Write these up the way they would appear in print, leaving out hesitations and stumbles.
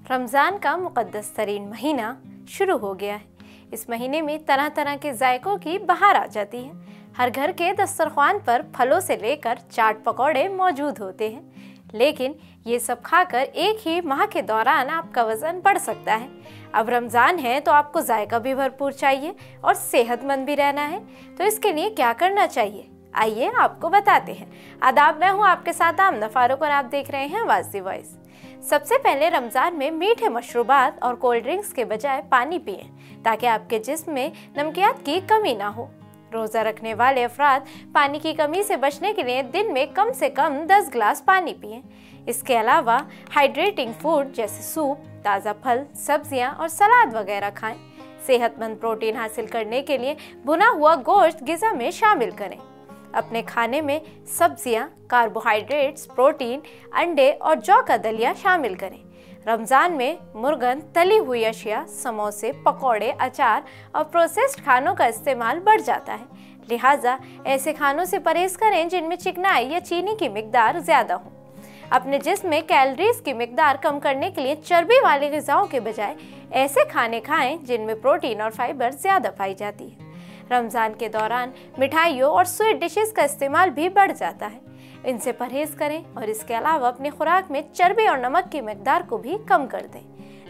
रमज़ान का मुक़द्दस तरीन महीना शुरू हो गया है। इस महीने में तरह तरह के जायकों की बहार आ जाती है। हर घर के दस्तरख्वान पर फलों से लेकर चाट पकौड़े मौजूद होते हैं, लेकिन ये सब खाकर एक ही माह के दौरान आपका वज़न बढ़ सकता है। अब रमज़ान है तो आपको जायका भी भरपूर चाहिए और सेहतमंद भी रहना है, तो इसके लिए क्या करना चाहिए, आइए आपको बताते हैं। आदाब, मैं हूँ आपके साथ आमना फारूक और आप देख रहे हैं आवाज़ वॉइस। सबसे पहले रमज़ान में मीठे मशरूबात और कोल्ड ड्रिंक्स के बजाय पानी पिएं, ताकि आपके जिस्म में नमकियात की कमी ना हो। रोज़ा रखने वाले अफराद पानी की कमी से बचने के लिए दिन में कम से कम 10 गिलास पानी पिएं। इसके अलावा हाइड्रेटिंग फूड जैसे सूप, ताज़ा फल, सब्जियां और सलाद वगैरह खाएं। सेहतमंद प्रोटीन हासिल करने के लिए भुना हुआ गोश्त ग़िज़ा में शामिल करें। अपने खाने में सब्जियां, कार्बोहाइड्रेट्स, प्रोटीन, अंडे और जौ का दलिया शामिल करें। रमज़ान में मुर्गन, तली हुई अशिया, समोसे, पकौड़े, अचार और प्रोसेस्ड खानों का इस्तेमाल बढ़ जाता है। लिहाजा ऐसे खानों से परहेज करें जिनमें चिकनाई या चीनी की मिकदार ज़्यादा हो। अपने जिस्म में कैलोरीज की मिकदार कम करने के लिए चर्बी वाली ग़िज़ाओं के बजाय ऐसे खाने खाएं जिनमें प्रोटीन और फाइबर ज़्यादा पाई जाती है। रमज़ान के दौरान मिठाइयों और स्वीट डिशेस का इस्तेमाल भी बढ़ जाता है, इनसे परहेज करें और इसके अलावा अपनी खुराक में चर्बी और नमक की मिकदार को भी कम कर दें।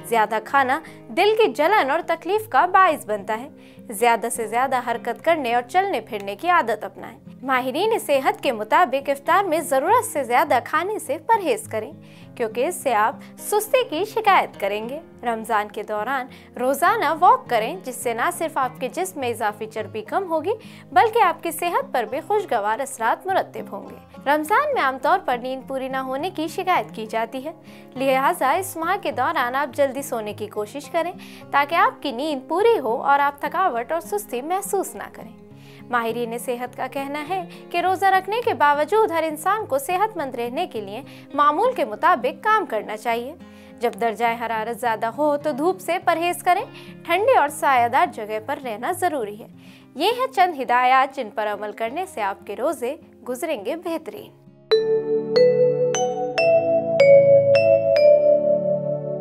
ज़्यादा खाना दिल की जलन और तकलीफ का बाइस बनता है। ज़्यादा से ज़्यादा हरकत करने और चलने फिरने की आदत अपनाएं। माहिरीन सेहत के मुताबिक इफ्तार में ज़रूरत से ज़्यादा खाने से परहेज करें, क्योंकि इससे आप सुस्ती की शिकायत करेंगे। रमज़ान के दौरान रोज़ाना वॉक करें, जिससे न सिर्फ आपके जिस्म में इजाफी चर्बी कम होगी, बल्कि आपकी सेहत पर भी खुशगवार असरात मुरत्तिब होंगे। रमज़ान में आमतौर पर नींद पूरी न होने की शिकायत की जाती है, लिहाजा इस माह के दौरान आप जल्दी सोने की कोशिश करें, ताकि आपकी नींद पूरी हो और आप थकावट और सुस्ती महसूस ना करें। माहिरीन सेहत का कहना है कि रोज़ा रखने के बावजूद हर इंसान को सेहतमंद रहने के लिए मामूल के मुताबिक काम करना चाहिए। जब दर्जाए हरारत ज़्यादा हो तो धूप से परहेज करें। ठंडी और सायादार जगह पर रहना ज़रूरी है। ये है चंद हिदायत जिन पर अमल करने से आपके रोज़े गुजरेंगे बेहतरीन।